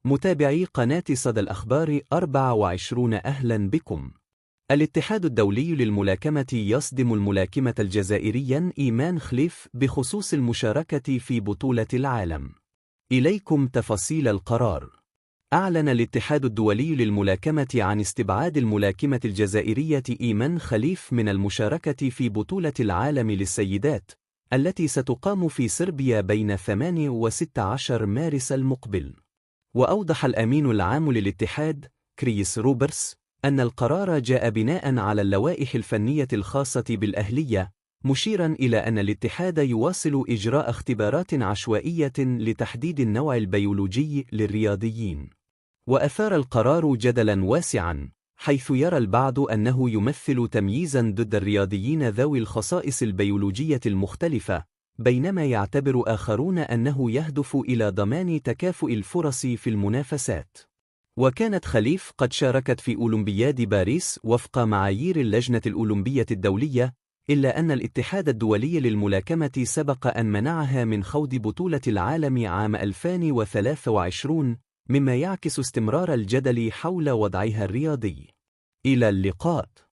متابعي قناة صدى الأخبار 24 أهلا بكم. الاتحاد الدولي للملاكمة يصدم الملاكمة الجزائريا إيمان خليف بخصوص المشاركة في بطولة العالم. إليكم تفاصيل القرار. أعلن الاتحاد الدولي للملاكمة عن استبعاد الملاكمة الجزائرية إيمان خليف من المشاركة في بطولة العالم للسيدات التي ستقام في صربيا بين 8 و 16 مارس المقبل. وأوضح الأمين العام للاتحاد كريس روبرتس أن القرار جاء بناء على اللوائح الفنية الخاصة بالأهلية، مشيرا إلى أن الاتحاد يواصل إجراء اختبارات عشوائية لتحديد النوع البيولوجي للرياضيين. وأثار القرار جدلا واسعا، حيث يرى البعض أنه يمثل تمييزا ضد الرياضيين ذوي الخصائص البيولوجية المختلفة، بينما يعتبر آخرون أنه يهدف إلى ضمان تكافؤ الفرص في المنافسات. وكانت خليف قد شاركت في أولمبياد باريس وفق معايير اللجنة الأولمبية الدولية، إلا أن الاتحاد الدولي للملاكمة سبق أن منعها من خوض بطولة العالم عام 2023، مما يعكس استمرار الجدل حول وضعها الرياضي. إلى اللقاء.